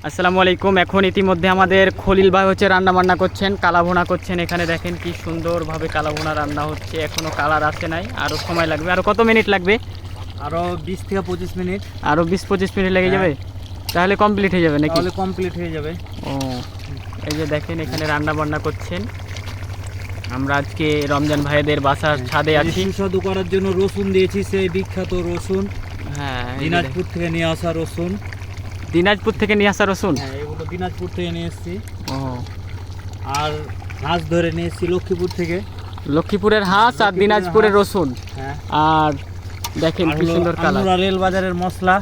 আসসালামু আলাইকুম। এখন ইতিমধ্যে আমাদের খলিল ভাই হচ্ছে রান্না বান্না করছেন, কালা ভুনা করছেন। এখানে দেখেন কি সুন্দরভাবে কালা ভুনা রান্না হচ্ছে। এখনো কালার আসে নাই, আরও সময় লাগবে। আরও কত মিনিট লাগবে? আরো 20 থেকে 25 মিনিট। আরও 20-25 মিনিট লেগে যাবে, তাহলে কমপ্লিট হয়ে যাবে নাকি? তাহলে কমপ্লিট হয়ে যাবে। ও, এই যে দেখেন এখানে রান্না বান্না করছেন। আমরা আজকে রমজান ভাইদের বাসার ছাদে আছি। সুস্বাদু করার জন্য রসুন দিয়েছি, সেই বিখ্যাত রসুন, হ্যাঁ, এই যে দিনাজপুর থেকে নিয়ে আসা রসুন। দিনাজপুর থেকে নিয়ে আসা রসুন। হ্যাঁ, এগুলো দিনাজপুর থেকে নিয়ে এসেছি। ও, আর হাঁস ধরে নিয়ে এসেছি লক্ষ্মীপুর থেকে। লক্ষ্মীপুরের হাঁস আর দিনাজপুরের রসুন। হ্যাঁ, আর দেখেন কি সুন্দর কালার। আমরা রেল বাজারের মশলা,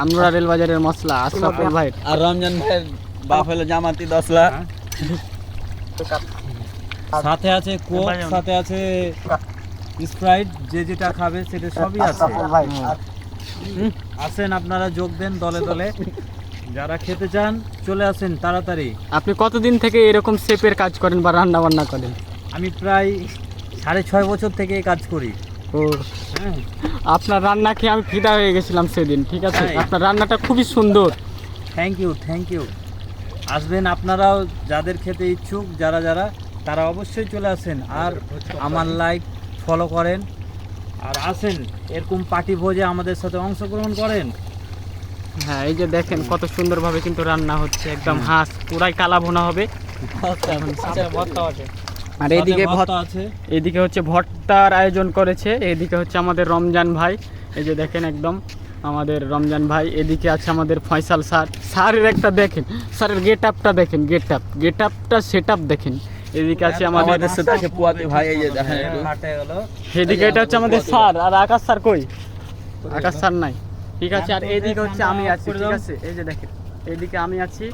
আমরা রেল বাজারের মশলা আশরাফুল ভাই। আর রমজান ভাইয়ের বাপ হলো জামাতি 10 লাখ। সাথে আছে কোক, সাথে আছে স্প্রাইট, যে যেটা খাবে সেটা সবই আছে। আসেন আপনারা, যোগ দেন দলে দলে। যারা খেতে চান চলে আসেন তাড়াতাড়ি। আপনি কতদিন থেকে এরকম শেপের কাজ করেন বা রান্না বান্না করেন? আমি প্রায় 6.5 বছর থেকে এই কাজ করি। ও, হ্যাঁ, আপনার রান্না খেয়ে আমি ফিদা হয়ে গেছিলাম সেদিন। ঠিক আছে, তাই? আপনার রান্নাটা খুবই সুন্দর। Thank you. আসবেন আপনারাও, যাদের খেতে ইচ্ছুক, যারা যারা তারা অবশ্যই চলে আসেন। আর আমার লাইক ফলো করেন, আর আসেন এরকম পার্টি ভোজে আমাদের সাথে অংশগ্রহণ করেন। হ্যাঁ, এই যে দেখেন কত সুন্দরভাবে কিন্তু রান্না হচ্ছে। একদম হাঁস পুরাই কালা ভুনা হবে। আর এইদিকে সাথে ভর্তা আছে। এইদিকে হচ্ছে ভর্তার আয়োজন করেছে। এইদিকে হচ্ছে আমাদের রমজান ভাই। এই যে দেখেন একদম আমাদের রমজান ভাই। এদিকে আছে আমাদের ফয়সাল স্যার। স্যারের একটা দেখেন, স্যারের গেট আপটা দেখেন, গেট আপটা সেট আপ দেখেন। এদিকে আছে আমাদের সাথে পুয়াতে ভাই, এই যে দেখেন একটু। হাটে গেল। এদিকে এটা হচ্ছে আমাদের স্যার। আর আকাশ স্যার কই? আকাশ স্যার নাই। ঠিক আছে, আর এইদিকে হচ্ছে আমি আছি। ঠিক আছে, এই যে দেখেন এইদিকে আমি আছি,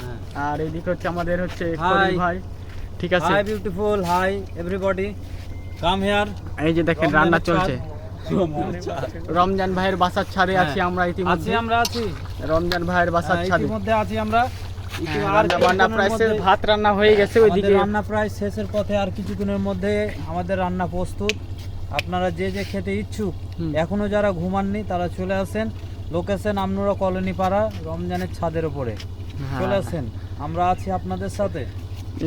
আর এইদিকে হচ্ছে আমাদের হচ্ছে খলিল ভাই। ঠিক আছে, hi beautiful, hi everybody, come here. এই যে দেখেন রান্না চলছে। রমজান ভাইয়ের বাসার ছাদে আছি আমরা ইতিমধ্যে। আমরা আছি রমজান ভাইয়ের বাসার ছাদে ইতিমধ্যে আছি আমরা। আর রান্না প্রায় শেষ, ভাত রান্না হয়ে গেছে ওইদিকে। আমাদের রান্না প্রায় শেষের পথে, আর কিছুক্ষণের মধ্যে আমাদের রান্না প্রস্তুত। আপনারা যে যে খেতে ইচ্ছুক, এখনো যারা ঘুমাননি তারা চলে আসেন। লোকেশন আমনুরা কলোনি পাড়া, রমজানের ছাদের উপরে। চলে আসেন, আমরা আছি আপনাদের সাথে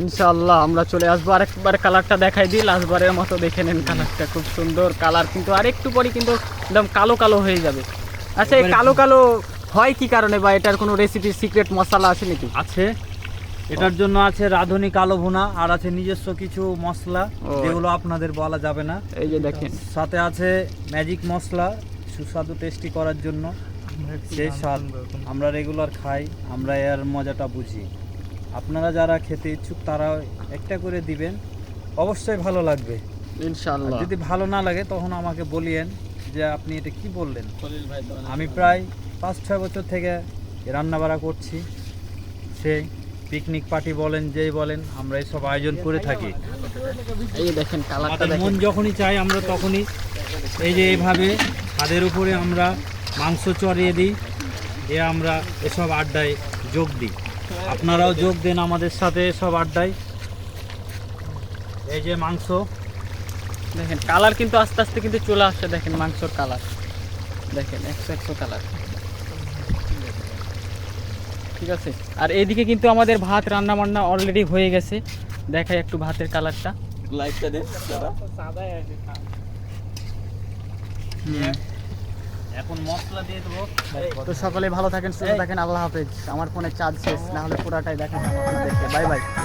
ইনশাআল্লাহ। আমরা চলে আসবো। আরেকবার কালারটা দেখাই দিই, লাস্টবারের মতো দেখে নেন। কালারটা খুব সুন্দর কালার, কিন্তু আরেকটু পরে কিন্তু একদম কালো কালো হয়ে যাবে। আচ্ছা, এই কালো কালো হয় কি কারণে, বা এটার কোনো রেসিপি সিক্রেট মশলা আছে নাকি? আছে। এটার জন্য আছে রাঁধুনি কালো ভুনা, আর আছে নিজস্ব কিছু মশলা যেগুলো আপনাদের বলা যাবে না। এই যে দেখেন সাথে আছে ম্যাজিক মশলা, সুস্বাদু টেস্টি করার জন্য। সেই স্বাদ আমরা রেগুলার খাই, আমরা এর মজাটা বুঝি। আপনারা যারা খেতে ইচ্ছুক তারা একটা করে দিবেন, অবশ্যই ভালো লাগবে। ইনশাআল্লাহ। যদি ভালো না লাগে তখন আমাকে বলিয়েন যে আপনি এটা কি বললেন। আমি প্রায় 5-6 বছর থেকে রান্না বাড়া করছি। সেই পিকনিক পার্টি বলেন, যেই বলেন, আমরা এসব আয়োজন করে থাকি। এই যে দেখেন কালারটা আমাদের মন দেখেন। যখনই চাই আমরা তখনই এই যে এইভাবে ছাদের উপরে আমরা মাংস চড়িয়ে দিই, আমরা এসব আড্ডায় যোগ দিই। আপনারাও যোগ দেন আমাদের সাথে এসব আড্ডায়। এই যে মাংস দেখেন কালার কিন্তু আস্তে আস্তে কিন্তু চলে আসছে। দেখেন মাংসর কালার দেখেন, 100 কালার। ঠিক আছে, আর এইদিকে কিন্তু আমাদের ভাত রান্না বান্না অলরেডি হয়ে গেছে। দেখাই একটু ভাতের কালারটা। লাইকটা দেন দাদা। এখন মশলা দিয়ে দেবো। তো সকলে ভালো থাকেন, সুস্থ থাকেন। আল্লাহ হাফেজ। আমার ফোনে চার্জ শেষ, না হলে পুরাটাই দেখেন। Bye bye.